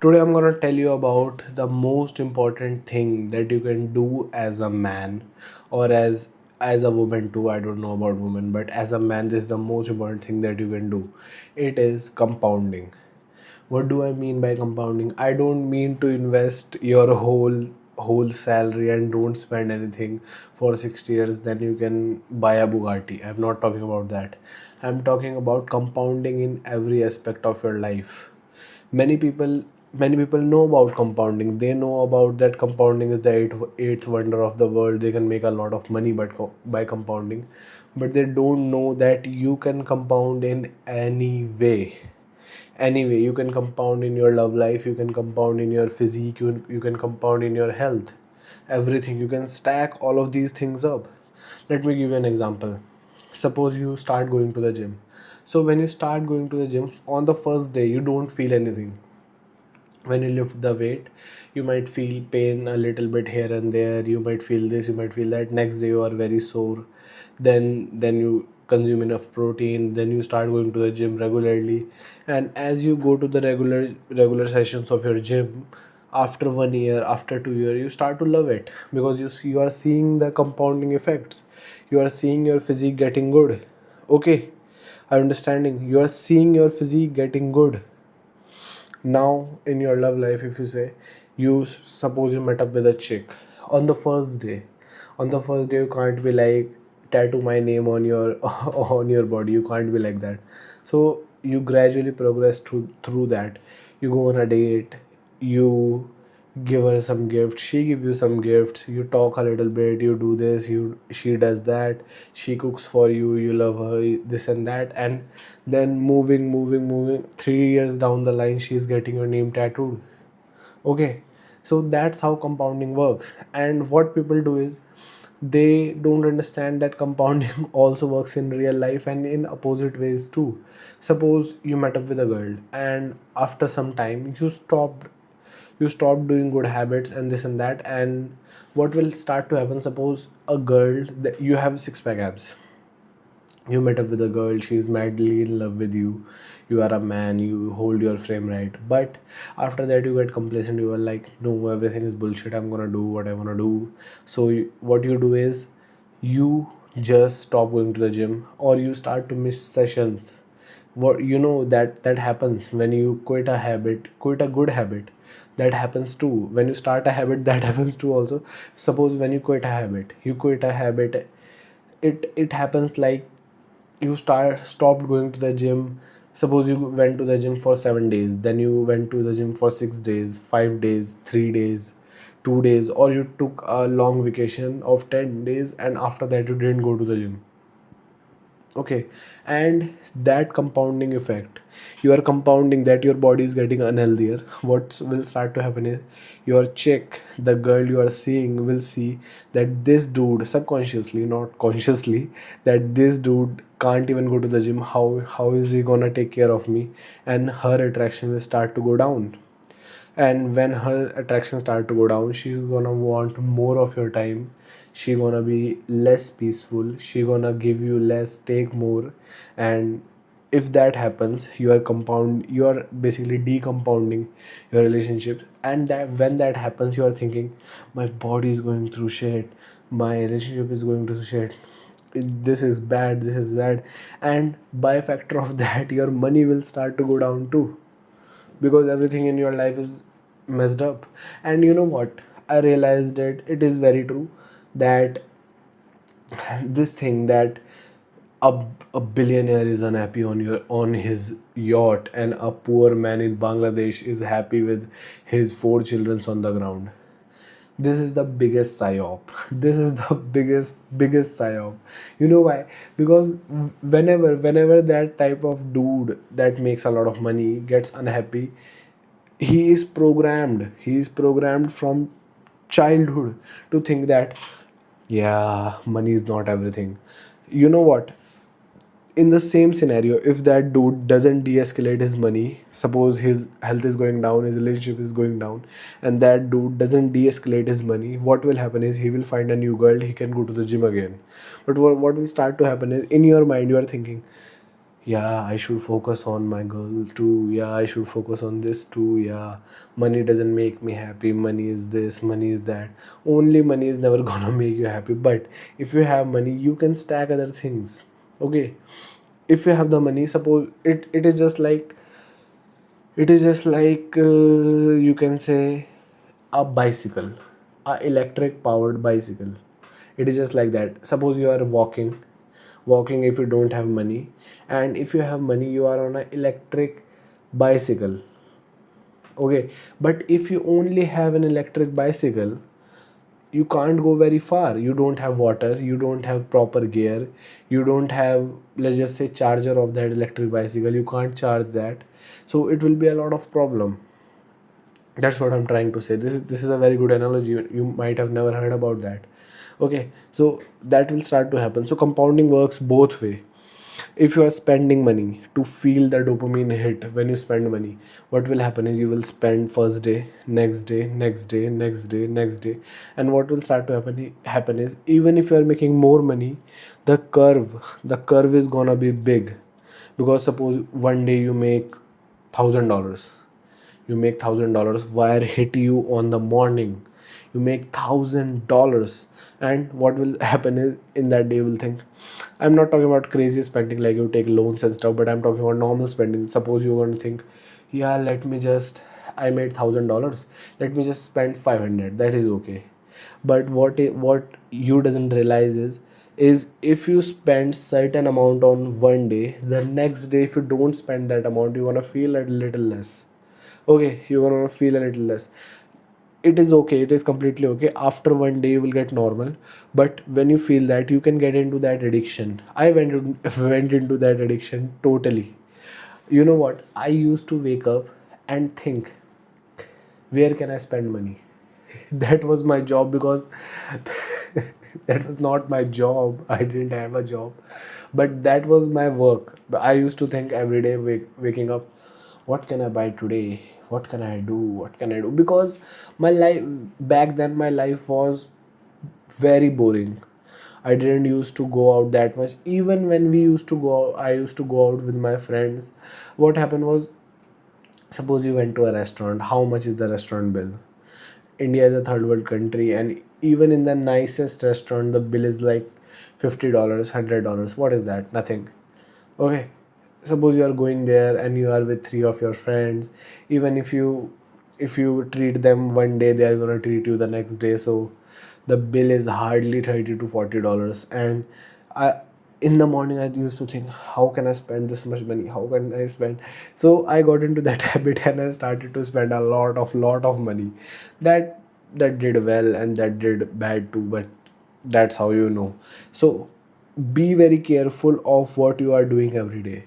Today, I'm gonna tell you about the most important thing that you can do as a man, or as a woman too. I don't know about women, but as a man, this is the most important thing that you can do. It is compounding. What do I mean by compounding? I don't mean to invest your whole salary and don't spend anything for 60 years, then you can buy a Bugatti. I'm not talking about that. I'm talking about compounding in every aspect of your life. Many people many people know about compounding. They know about that compounding is the eighth wonder of the world. They can make a lot of money by compounding, but they don't know that you can compound in any way. Anyway, you can compound in your love life, you can compound in your physique, you can compound in your health. Everything, you can stack all of these things up. Let me give you an example. Suppose you start going to the gym. So when you start going to the gym, on the first day you don't feel anything. When you lift the weight, you might feel pain a little bit here and there, you might feel this, you might feel that. Next day you are very sore. Then you consume enough protein, then you start going to the gym regularly. And as you go to the regular sessions of your gym, after 1 year, after 2 year, you start to love it, because you are seeing the compounding effects. You are seeing your physique getting good. Okay, I'm understanding. You are seeing your physique getting good. Now in your love life, if you say, suppose you met up with a chick on the first day. On the first day, you can't be like, tattoo my name on your on your body. You can't be like that. So you gradually progress through that. You go on a date, you give her some gifts, she give you some gifts, you talk a little bit, you do this, you she does that, she cooks for you, you love her, this and that. And then moving 3 years down the line, she is getting your name tattooed. Okay, so that's how compounding works. And what people do is, they don't understand that compounding also works in real life and in opposite ways too. Suppose you met up with a girl, and after some time you stop doing good habits and this and that. And what will start to happen? Suppose a girl that you have six pack abs. You met up with a girl, she's madly in love with you. You are a man, you hold your frame right, but after that you get complacent. You are like, no, everything is bullshit, I'm gonna do what I want to do. So what you do is, you just stop going to the gym, or you start to miss sessions. What you know, that happens when you quit a good habit. That happens too when you start a habit. That happens too also. Suppose when you quit a habit, it happens like, you stopped going to the gym. Suppose you went to the gym for 7 days, then you went to the gym for 6 days, 5 days, 3 days, 2 days, or you took a long vacation of 10 days, and after that you didn't go to the gym. Okay, and that compounding effect, you are compounding that your body is getting unhealthier. What will start to happen is, your chick, the girl you are seeing, will see that this dude, subconsciously, not consciously, that this dude can't even go to the gym. How is he gonna take care of me? And her attraction will start to go down. And when her attraction start to go down, she's gonna want more of your time. She gonna be less peaceful, she gonna give you less, take more. And if that happens, you are basically decompounding your relationships. And that when that happens, you are thinking, my body is going through shit, my relationship is going through shit, this is bad. And by factor of that, your money will start to go down too, because everything in your life is messed up. And you know what, I realized that it is very true, that this thing that a billionaire is unhappy on his yacht, and a poor man in Bangladesh is happy with his four children on the ground. This is the biggest psyop. This is the biggest psyop. You know why? Because whenever that type of dude that makes a lot of money gets unhappy, he is programmed from childhood to think that, yeah, money is not everything. You know what, in the same scenario, if that dude doesn't de-escalate his money, suppose his health is going down, his relationship is going down, and that dude doesn't de-escalate his money, what will happen is, he will find a new girl, he can go to the gym again. But what will start to happen is, in your mind you are thinking, Yeah, I should focus on my girl too. Yeah, I should focus on this too. Yeah, money doesn't make me happy. Money is this, money is that. Only money is never gonna make you happy. But if you have money, you can stack other things. Okay, if you have the money, suppose it is just like, you can say a bicycle, a electric powered bicycle. It is just like that. Suppose you are walking if you don't have money, and if you have money you are on an electric bicycle. Okay, but if you only have an electric bicycle, you can't go very far. You don't have water, you don't have proper gear, you don't have, let's just say, charger of that electric bicycle. You can't charge that, so it will be a lot of problem. That's what I'm trying to say. This is a very good analogy. You might have never heard about that. Okay, so that will start to happen. So compounding works both way. If you are spending money to feel the dopamine hit, when you spend money, what will happen is you will spend first day, next day, next day, next day, next day, and what will start to happen is, even if you are making more money, the curve is gonna be big. Because suppose one day you make $1,000, wire hit you on the morning, you make $1,000, and what will happen is, in that day you will think, I'm not talking about crazy spending like you take loans and stuff, but I'm talking about normal spending. Suppose you're going to think, yeah, I made $1,000, let me just spend 500, that is okay. But what you doesn't realize is if you spend certain amount on one day, the next day if you don't spend that amount, you're gonna feel a little less. Okay, you're gonna feel a little less. It is okay, it is completely okay. After one day you will get normal, but when you feel that, you can get into that addiction. Went into that addiction totally. You know what, I used to wake up and think, where can I spend money? That was my job, because that was not my job, I didn't have a job, but that was my work. I used to think every day, waking up, what can I buy today, what can I do, because my life back then, my life was very boring. I didn't used to go out that much. Even when we used to go out, I used to go out with my friends. What happened was, suppose you went to a restaurant, how much is the restaurant bill? India is a third world country, and even in the nicest restaurant, the bill is like $50, $100. What is that? Nothing. Okay. Suppose you are going there and you are with three of your friends. Even if you treat them one day, they are gonna treat you the next day. So the bill is hardly $30 to $40. And I in the morning I used to think, how can I spend this much money? How can I spend? So I got into that habit and I started to spend a lot of money. That that did well and that did bad too, but that's how you know. So be very careful of what you are doing every day.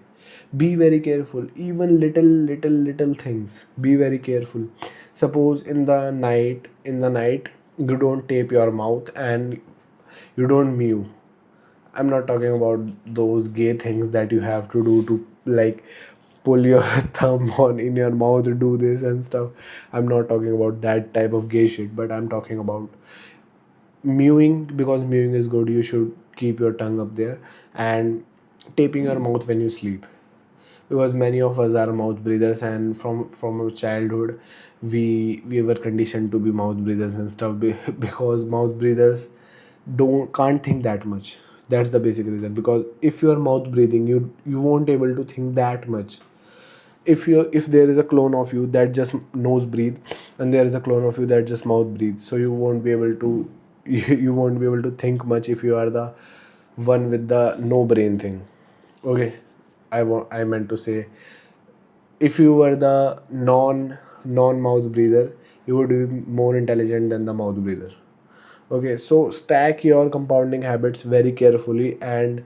Be very careful, even little things, be very careful. Suppose in the night you don't tape your mouth and you don't mew. I'm not talking about those gay things that you have to do to, like, pull your thumb on in your mouth to do this and stuff. I'm not talking about that type of gay shit, but I'm talking about mewing. Because mewing is good, you should keep your tongue up there. And taping your mouth when you sleep, because many of us are mouth breathers, and from our childhood we were conditioned to be mouth breathers and stuff. Because mouth breathers don't can't think that much. That's the basic reason. Because if you are mouth breathing, you won't able to think that much. If there is a clone of you that just nose breathe, and there is a clone of you that just mouth breathes, so you won't be able to you won't be able to think much if you are the one with the no brain thing. Okay, I meant to say, if you were the non mouth breather, you would be more intelligent than the mouth breather. Okay, so stack your compounding habits very carefully, and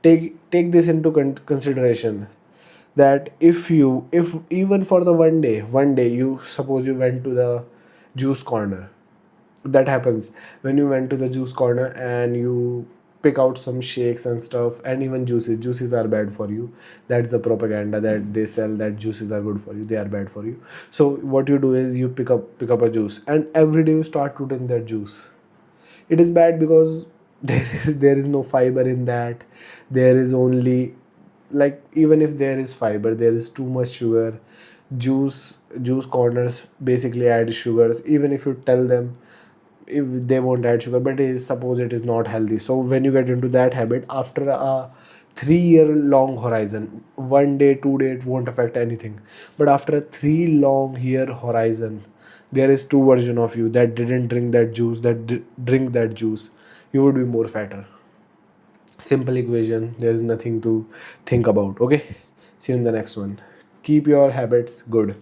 take this into consideration, that if even for the one day you suppose you went to the juice corner. That happens when you went to the juice corner and you pick out some shakes and stuff. And even juices are bad for you. That's the propaganda that they sell, that juices are good for you, they are bad for you. So what you do is you pick up a juice, and every day you start to drink that juice. It is bad because there is no fiber in that. There is only like even if there is fiber, there is too much sugar. Juice corners basically add sugars. Even if you tell them, if they won't add sugar, but suppose it is not healthy. So when you get into that habit, after a 3 year long horizon, 1 day 2 day it won't affect anything, but after a 3 long year horizon, there is two version of you that didn't drink that juice, drink that juice. You would be more fatter. Simple equation, there is nothing to think about. Okay, see you in the next one. Keep your habits good.